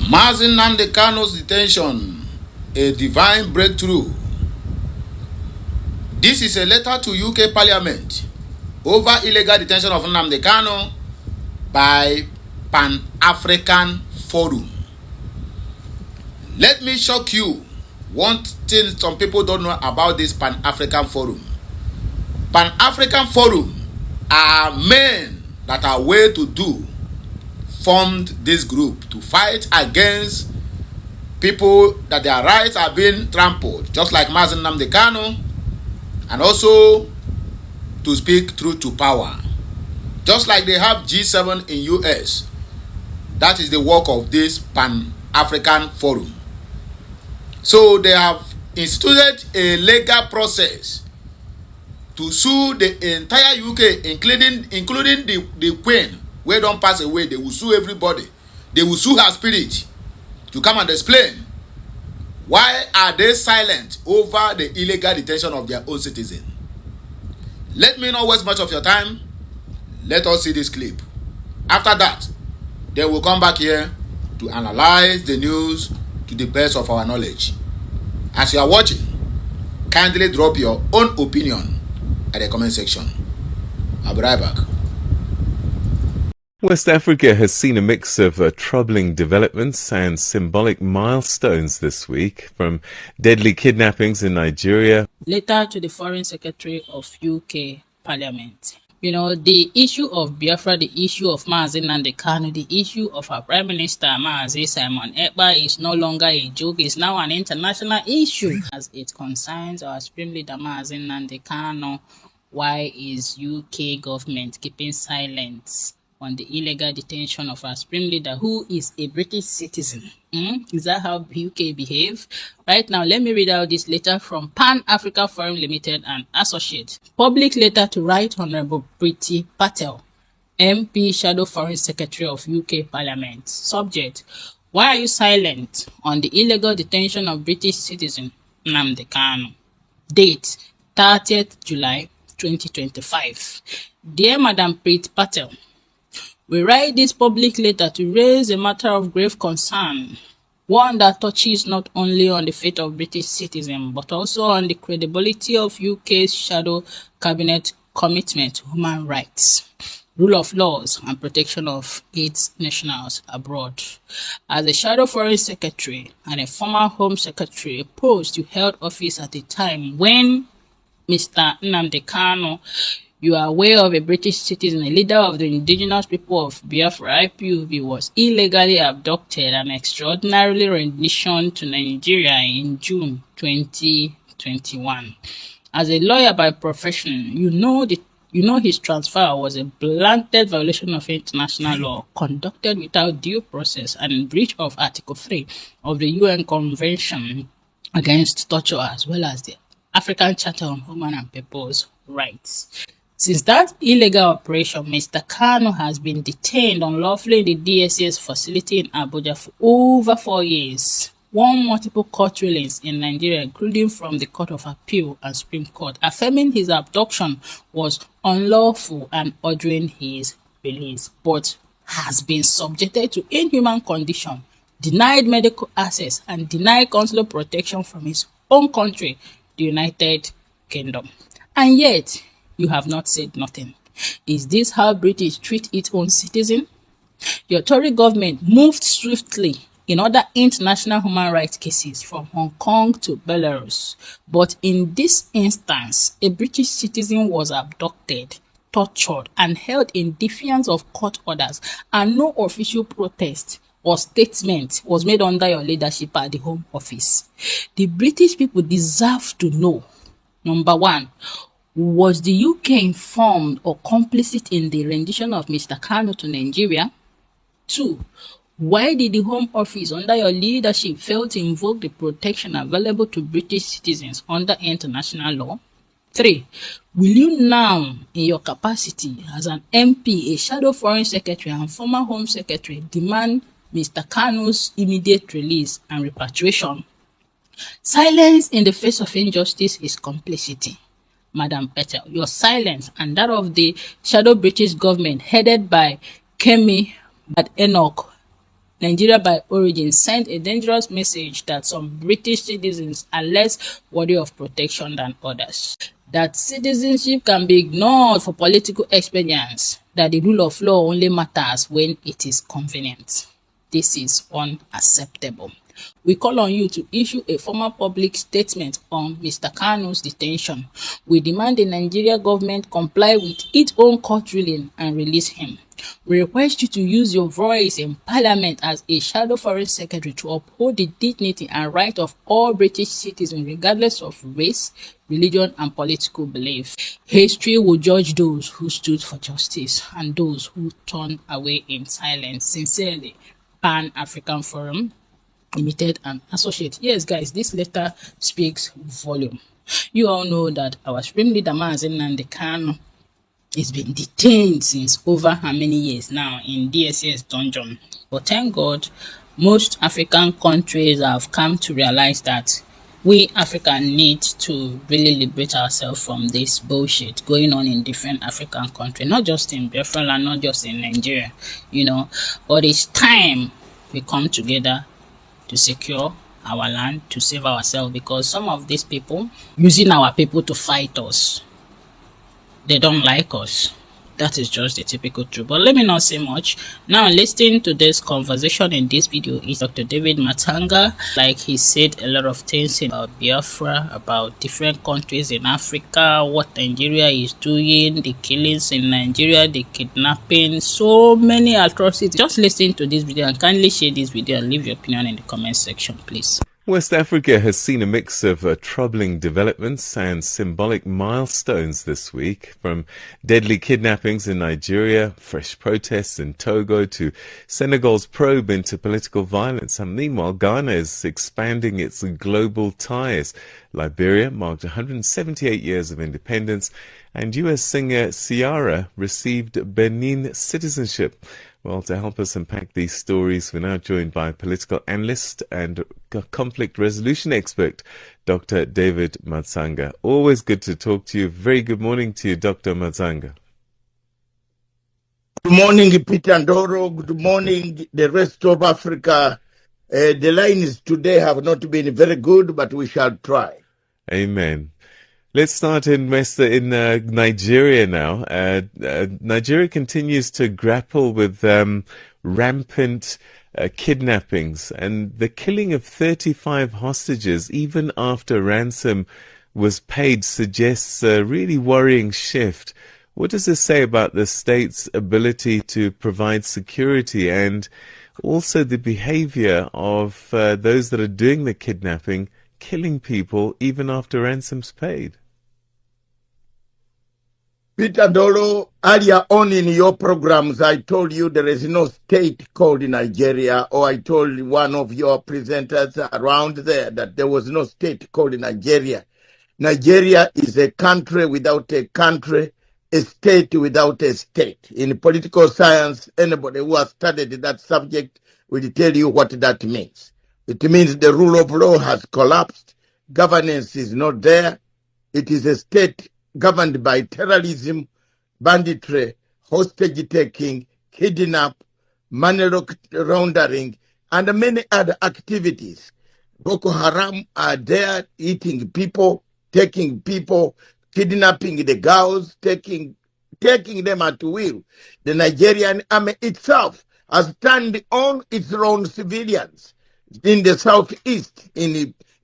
Nnamdi Kanu's detention, a divine breakthrough. This is a letter to UK Parliament over illegal detention of Nnamdi Kanu by Pan-African Forum. Let me shock you one thing some people don't know about this Pan-African Forum. Pan-African Forum are men that are well to do formed this group to fight against people that their rights are being trampled, just like Nnamdi Kanu, and also to speak truth to power. Just like they have G7 in US, that is the work of this Pan-African Forum. So they have instituted a legal process to sue the entire UK, including the Queen, where don't pass away. They will sue everybody. They will sue her spirit to come and explain why are they silent over the illegal detention of their own citizen. Let me not waste much of your time. Let us see this clip. After that, then we'll come back here to analyze the news to the best of our knowledge. As you are watching, kindly drop your own opinion at the comment section. I'll be right back. West Africa has seen a mix of troubling developments and symbolic milestones this week, from deadly kidnappings in Nigeria. Letter to the Foreign Secretary of UK Parliament. You know, the issue of Biafra, the issue of Nnamdi Kanu, the issue of our Prime Minister Simon Ekpa is no longer a joke. It's now an international issue as it concerns our Supreme Leader Nnamdi Kanu. Why is UK government keeping silence on the illegal detention of our Supreme Leader, who is a British citizen? Is that how UK behave? Right now, let me read out this letter from Pan-Africa Forum Limited and Associates. Public letter to Right Honourable Priti Patel, MP, Shadow Foreign Secretary of UK Parliament. Subject: why are you silent on the illegal detention of British citizen Nnamdi Kanu? Date: 30th July 2025. Dear Madam Priti Patel, we write this public letter to raise a matter of grave concern, one that touches not only on the fate of British citizens, but also on the credibility of UK's shadow cabinet commitment to human rights, rule of laws, and protection of its nationals abroad. As a shadow foreign secretary and a former home secretary, a post you held office at a time when Mr. Nnamdi Kanu, you are aware of a British citizen, a leader of the indigenous people of Biafra, IPOB, was illegally abducted and extraordinarily renditioned to Nigeria in June 2021. As a lawyer by profession, you know his transfer was a blatant violation of international law, conducted without due process and in breach of Article 3 of the UN Convention Against Torture, as well as the African Charter on Human and People's Rights. Since that illegal operation, Mr. Kanu has been detained unlawfully in the DSA's facility in Abuja for over 4 years. Won multiple court rulings in Nigeria, including from the Court of Appeal and Supreme Court, affirming his abduction was unlawful and ordering his release, but has been subjected to inhuman conditions, denied medical access, and denied consular protection from his own country, the United Kingdom. And yet, you have not said nothing. Is this how British treat its own citizen? The Tory government moved swiftly in other international human rights cases from Hong Kong to Belarus. But in this instance, a British citizen was abducted, tortured, and held in defiance of court orders, and no official protest or statement was made under your leadership at the Home Office. The British people deserve to know, number one, was the UK informed or complicit in the rendition of Mr. Kanu to Nigeria? 2. Why did the Home Office under your leadership fail to invoke the protection available to British citizens under international law? 3. Will you now, in your capacity as an MP, a shadow foreign secretary and former Home Secretary, demand Mr. Kanu's immediate release and repatriation? Silence in the face of injustice is complicity. Madam Patel, your silence and that of the shadow British government headed by Kemi Bad Enoch Nigeria by origin sent a dangerous message that some British citizens are less worthy of protection than others. That citizenship can be ignored for political expedience. That the rule of law only matters when it is convenient. This is unacceptable. We call on you to issue a formal public statement on Mr. Kanu's detention. We demand the Nigeria government comply with its own court ruling and release him. We request you to use your voice in Parliament as a shadow foreign secretary to uphold the dignity and right of all British citizens regardless of race, religion and political belief. History will judge those who stood for justice and those who turned away in silence. Sincerely, Pan-African Forum, Limited and Associate. Yes, guys, this letter speaks volume. You all know that our Supreme Leader Nnamdi Kanu has been detained since over how many years now in DSS dungeon. But thank God, most African countries have come to realize that we Africans need to really liberate ourselves from this bullshit going on in different African countries, not just in Biafra and not just in Nigeria, but it's time we come together to secure our land, to save ourselves, because some of these people using our people to fight us, they don't like us. That is just the typical truth. But let me not say much. Now, listening to this conversation in this video is Dr. David Matanga. Like, he said a lot of things about Biafra, about different countries in Africa, what Nigeria is doing, the killings in Nigeria, the kidnapping, so many atrocities. Just listen to this video and kindly share this video and leave your opinion in the comment section, please. West Africa has seen a mix of troubling developments and symbolic milestones this week, from deadly kidnappings in Nigeria, fresh protests in Togo, to Senegal's probe into political violence. And meanwhile, Ghana is expanding its global ties. Liberia marked 178 years of independence, and US singer Ciara received Benin citizenship. Well, to help us unpack these stories, we're now joined by political analyst and conflict resolution expert, Dr. David Matanga. Always good to talk to you. Very good morning to you, Dr. Matanga. Good morning, Peter Ndoro. Good morning, the rest of Africa. The lines today have not been very good, but we shall try. Amen. Let's start in Nigeria now. Nigeria continues to grapple with rampant kidnappings and the killing of 35 hostages even after ransom was paid suggests a really worrying shift. What does this say about the state's ability to provide security and also the behavior of those that are doing the kidnapping, killing people even after ransoms paid? Peter Ndoro, earlier on in your programs, I told you there is no state called Nigeria, or I told one of your presenters around there that there was no state called Nigeria. Nigeria is a country without a country, a state without a state. In political science, anybody who has studied that subject will tell you what that means. It means the rule of law has collapsed, governance is not there, it is a state governed by terrorism, banditry, hostage-taking, kidnap, money laundering, and many other activities. Boko Haram are there eating people, taking people, kidnapping the girls, taking them at will. The Nigerian army itself has turned on its own civilians in the southeast.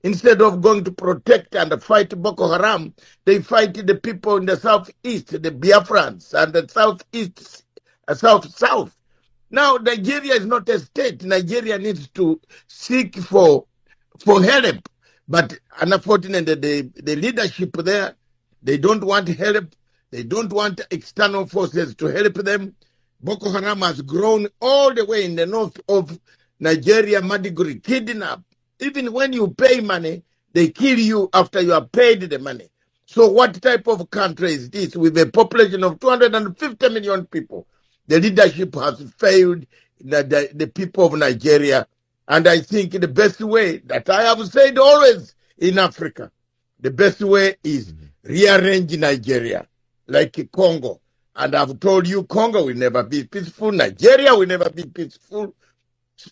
Instead of going to protect and fight Boko Haram, they fight the people in the southeast, the Biafrans, and the southeast, south. Now, Nigeria is not a state. Nigeria needs to seek for help. But unfortunately, the leadership there, they don't want help. They don't want external forces to help them. Boko Haram has grown all the way in the north of Nigeria, Maiduguri, kidnap. Even when you pay money, they kill you after you have paid the money. So what type of country is this with a population of 250 million people? The leadership has failed the people of Nigeria. And I think the best way that I have said always in Africa, the best way is rearrange Nigeria like Congo. And I've told you Congo will never be peaceful. Nigeria will never be peaceful.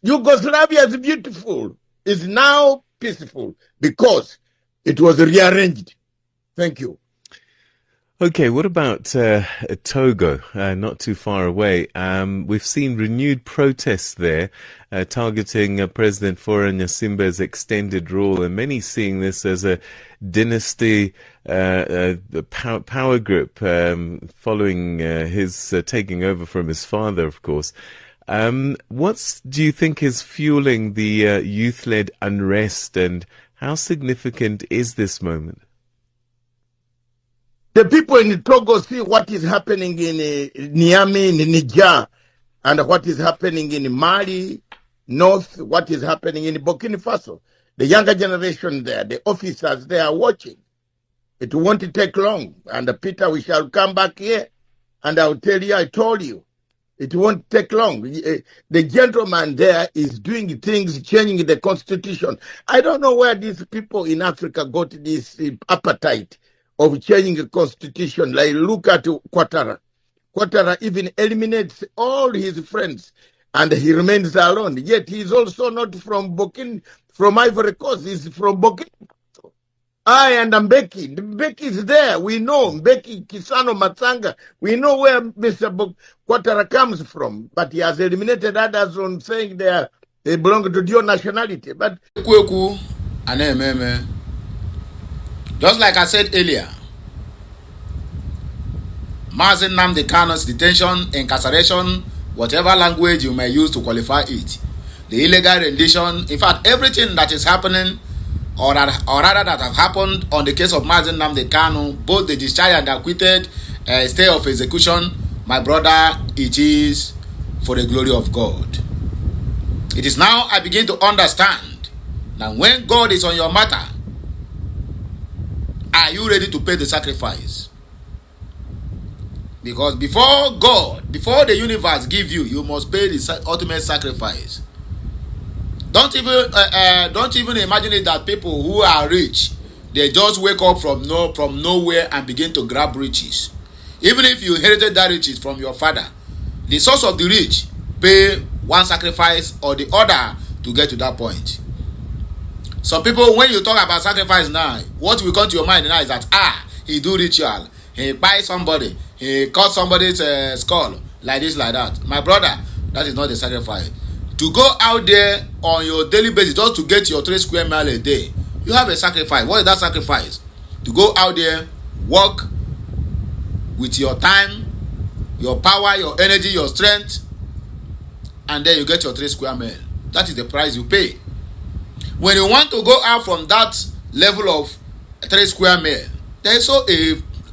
Yugoslavia is beautiful, is now peaceful because it was rearranged. Thank you. Okay, what about Togo, not too far away? We've seen renewed protests there targeting President Faure Gnassingbé's extended rule, and many seeing this as a dynasty power grip following his taking over from his father, of course. What do you think is fueling the youth-led unrest, and how significant is this moment? The people in Togo see what is happening in Niamey, in Niger, and what is happening in Mali, North, what is happening in Burkina Faso. The younger generation there, the officers, they are watching. It won't take long. And Peter, we shall come back here, and I'll tell you, I told you, it won't take long. The gentleman there is doing things, changing the constitution. I don't know where these people in Africa got this appetite of changing the constitution. Like, look at Ouattara. Ouattara even eliminates all his friends, and he remains alone. Yet he is also not from Ivory Coast. He's from Burkina Faso. And Mbeki. Mbeki is there. We know Mbeki, Kisano, Matsanga. We know where Mr. Ouattara comes from. But he has eliminated others on saying they belong to dual nationality. But just like I said earlier, Mazi Nnamdi Kanu's detention, incarceration, whatever language you may use to qualify it, the illegal rendition, in fact, everything that is happening, or rather that have happened on the case of Mazi Nnamdi Kanu, both the discharge and acquitted, stay of execution, my brother, it is for the glory of God. It is now I begin to understand that when God is on your matter, are you ready to pay the sacrifice? Because before God, before the universe give you, you must pay the ultimate sacrifice. Don't even imagine it that people who are rich, they just wake up from nowhere and begin to grab riches. Even if you inherited that riches from your father, the source of the rich pay one sacrifice or the other to get to that point. Some people, when you talk about sacrifice now, what will come to your mind now is that he do ritual, he buy somebody, he cut somebody's skull, like this, like that. My brother, that is not the sacrifice. To go out there on your daily basis just to get your 3 square mile a day, you have a sacrifice. What is that sacrifice? To go out there, work with your time, your power, your energy, your strength, and then you get your 3 square mile. That is the price you pay. When you want to go out from that level of 3 square mile, there is also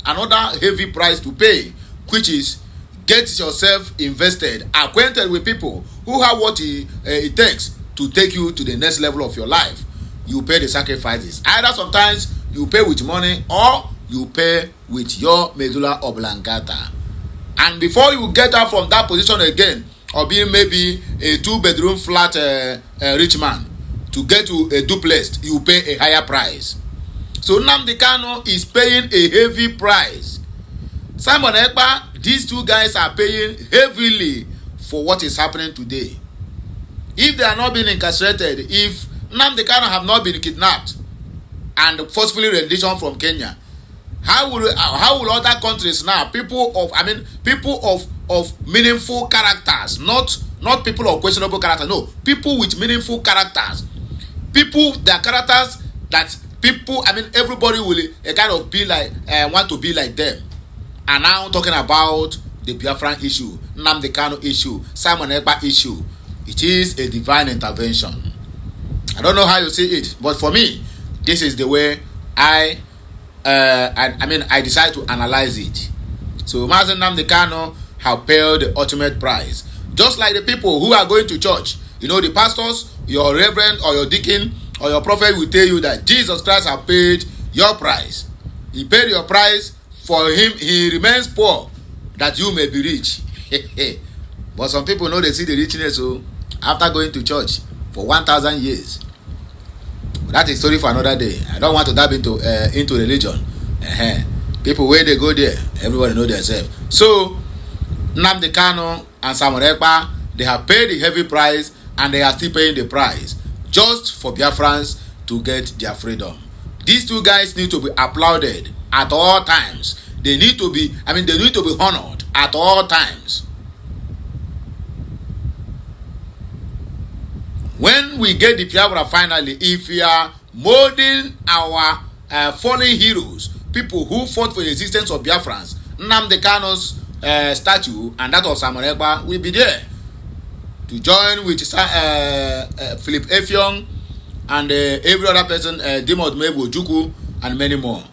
another heavy price to pay, which is get yourself invested, acquainted with people who have what it takes to take you to the next level of your life. You pay the sacrifices. Either sometimes you pay with money or you pay with your medulla oblongata. And before you get out from that position again, or being maybe a 2-bedroom flat rich man, to get to a duplex, you pay a higher price. So Nnamdi Kanu is paying a heavy price. Simon Ekpa, these two guys are paying heavily for what is happening today. If they are not being incarcerated, if Nnamdi Kanu have not been kidnapped and forcefully rendition from Kenya, how will other countries now, people of meaningful characters, not people of questionable character, no, people with meaningful characters, people, their characters that people, everybody will kind of be like, want to be like them. And now talking about the Biafran issue, Nnamdi Kanu issue, Simon Ekpa issue. It is a divine intervention. I don't know how you see it, but for me, this is the way I decide to analyze it. So Mazi Nnamdi Kanu have paid the ultimate price. Just like the people who are going to church, the pastors, your reverend or your deacon or your prophet will tell you that Jesus Christ has paid your price. He paid your price. For him, he remains poor, that you may be rich. But some people know they see the richness after going to church for 1,000 years. But that is a story for another day. I don't want to dive into religion. People, where they go there, everybody know themselves. So Nnamdi Kanu and Simon Ekpa, they have paid the heavy price, and they are still paying the price just for Biafrans to get their freedom. These two guys need to be applauded at all times. They need to be, they need to be honored at all times. When we get the Biafra finally, if we are molding our fallen heroes, people who fought for the existence of Biafrans, Nnamdi Kanu's statue and that of Simon Ekpa will be there to join with Philip Effiong and every other person, Dimot Mebu Ojukwu and many more.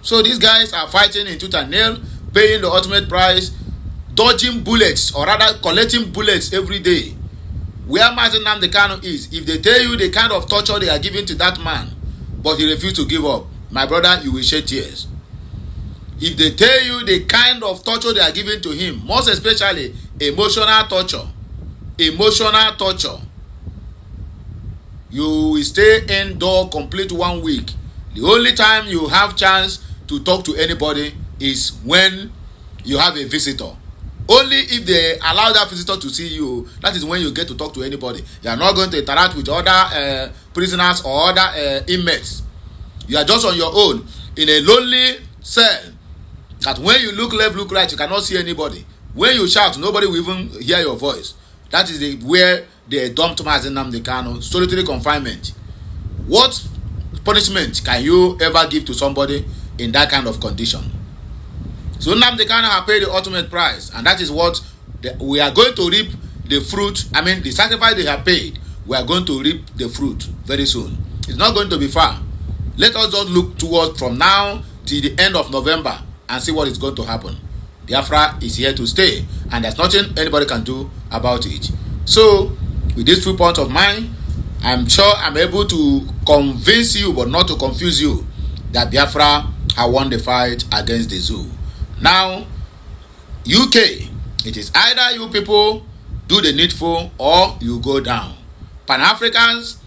So these guys are fighting in tooth and nail, paying the ultimate price, dodging bullets, or rather collecting bullets every day. Where Mazi Nnamdi Kanu is, if they tell you the kind of torture they are giving to that man, but he refused to give up, my brother, you will shed tears. If they tell you the kind of torture they are giving to him, most especially emotional torture, you will stay indoor complete 1 week. The only time you have chance to talk to anybody is when you have a visitor. Only if they allow that visitor to see you, that is when you get to talk to anybody. You are not going to interact with other prisoners or other inmates. You are just on your own in a lonely cell. That when you look left, look right, you cannot see anybody. When you shout, nobody will even hear your voice. That is where they dumped Mazi Nnamdi Kanu, solitary confinement. What punishment can you ever give to somebody in that kind of condition? So Nnamdi Kanu have paid the ultimate price, and that is what we are going to reap the fruit. The sacrifice they have paid, we are going to reap the fruit very soon. It's not going to be far. Let us just look towards from now till the end of November and see what is going to happen. Biafra is here to stay, and there's nothing anybody can do about it. So, with this few points of mine, I'm sure I'm able to convince you, but not to confuse you, that Biafra have won the fight against the zoo. Now, UK, it is either you people do the needful or you go down. Pan-Africans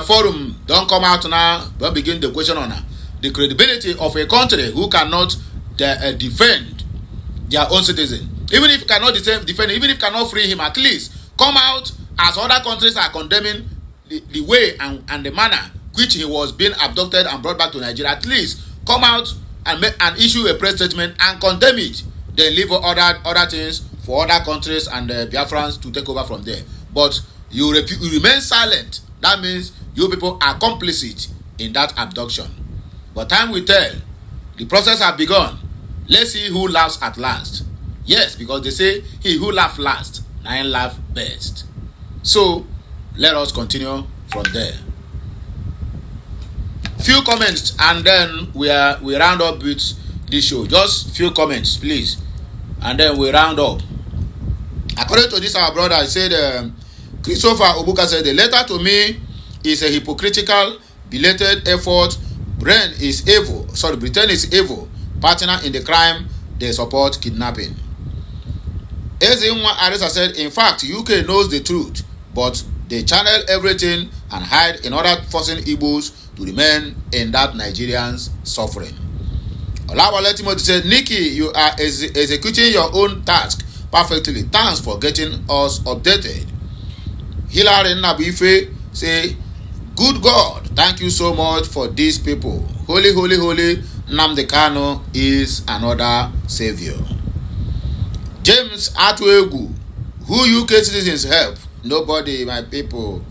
forum don't come out now, don't begin the question on the credibility of a country who cannot defend their own citizen. Even if you cannot defend, even if you cannot free him, at least come out as other countries are condemning the way and the manner which he was being abducted and brought back to Nigeria. At least come out and issue a press statement and condemn it. Then leave other things for other countries and Biafrans to take over from there. But you remain silent. That means you people are complicit in that abduction. But time will tell. The process has begun. Let's see who laughs at last. Yes, because they say he who laughs last, nine laugh best. So let us continue from there. Few comments and then we round up with this show. Just few comments, please, and then we round up. According to this, our brother, I said, Christopher Obuka said, the letter to me is a hypocritical, belated effort. Britain is evil, partner in the crime they support kidnapping. Ezinwa Arisa said, in fact, UK knows the truth, but they channel everything and hide in order forcing Igbos to remain in that Nigerians suffering. Olawale Timothy said, Nikki, you are executing your own task perfectly. Thanks for getting us updated. Hilary Nabife say, good God, thank you so much for these people. Holy, holy, holy, Nnamdi Kanu is another savior. James Atwegu, who UK citizens help? Nobody, my people.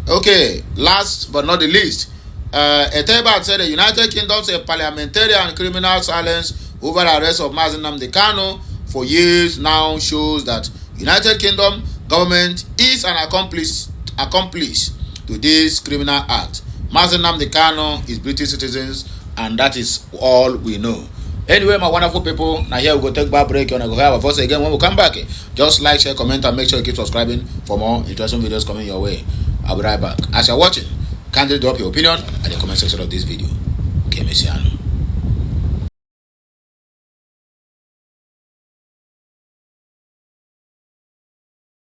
Okay, last but not the least, Eteba said the United Kingdom's parliamentary and criminal silence over the arrest of Mazi Nnamdi Kanu for years now shows that United Kingdom government is an accomplice to this criminal act. Mazi Nnamdi Kanu is British citizens, and that is all we know. Anyway, my wonderful people, now here we go take back break and I go have a voice again when we come back. Just like, share, comment, and make sure you keep subscribing for more interesting videos coming your way. I'll be right back. As you're watching, kindly drop your opinion at the comment section of this video. Okay, Messiano.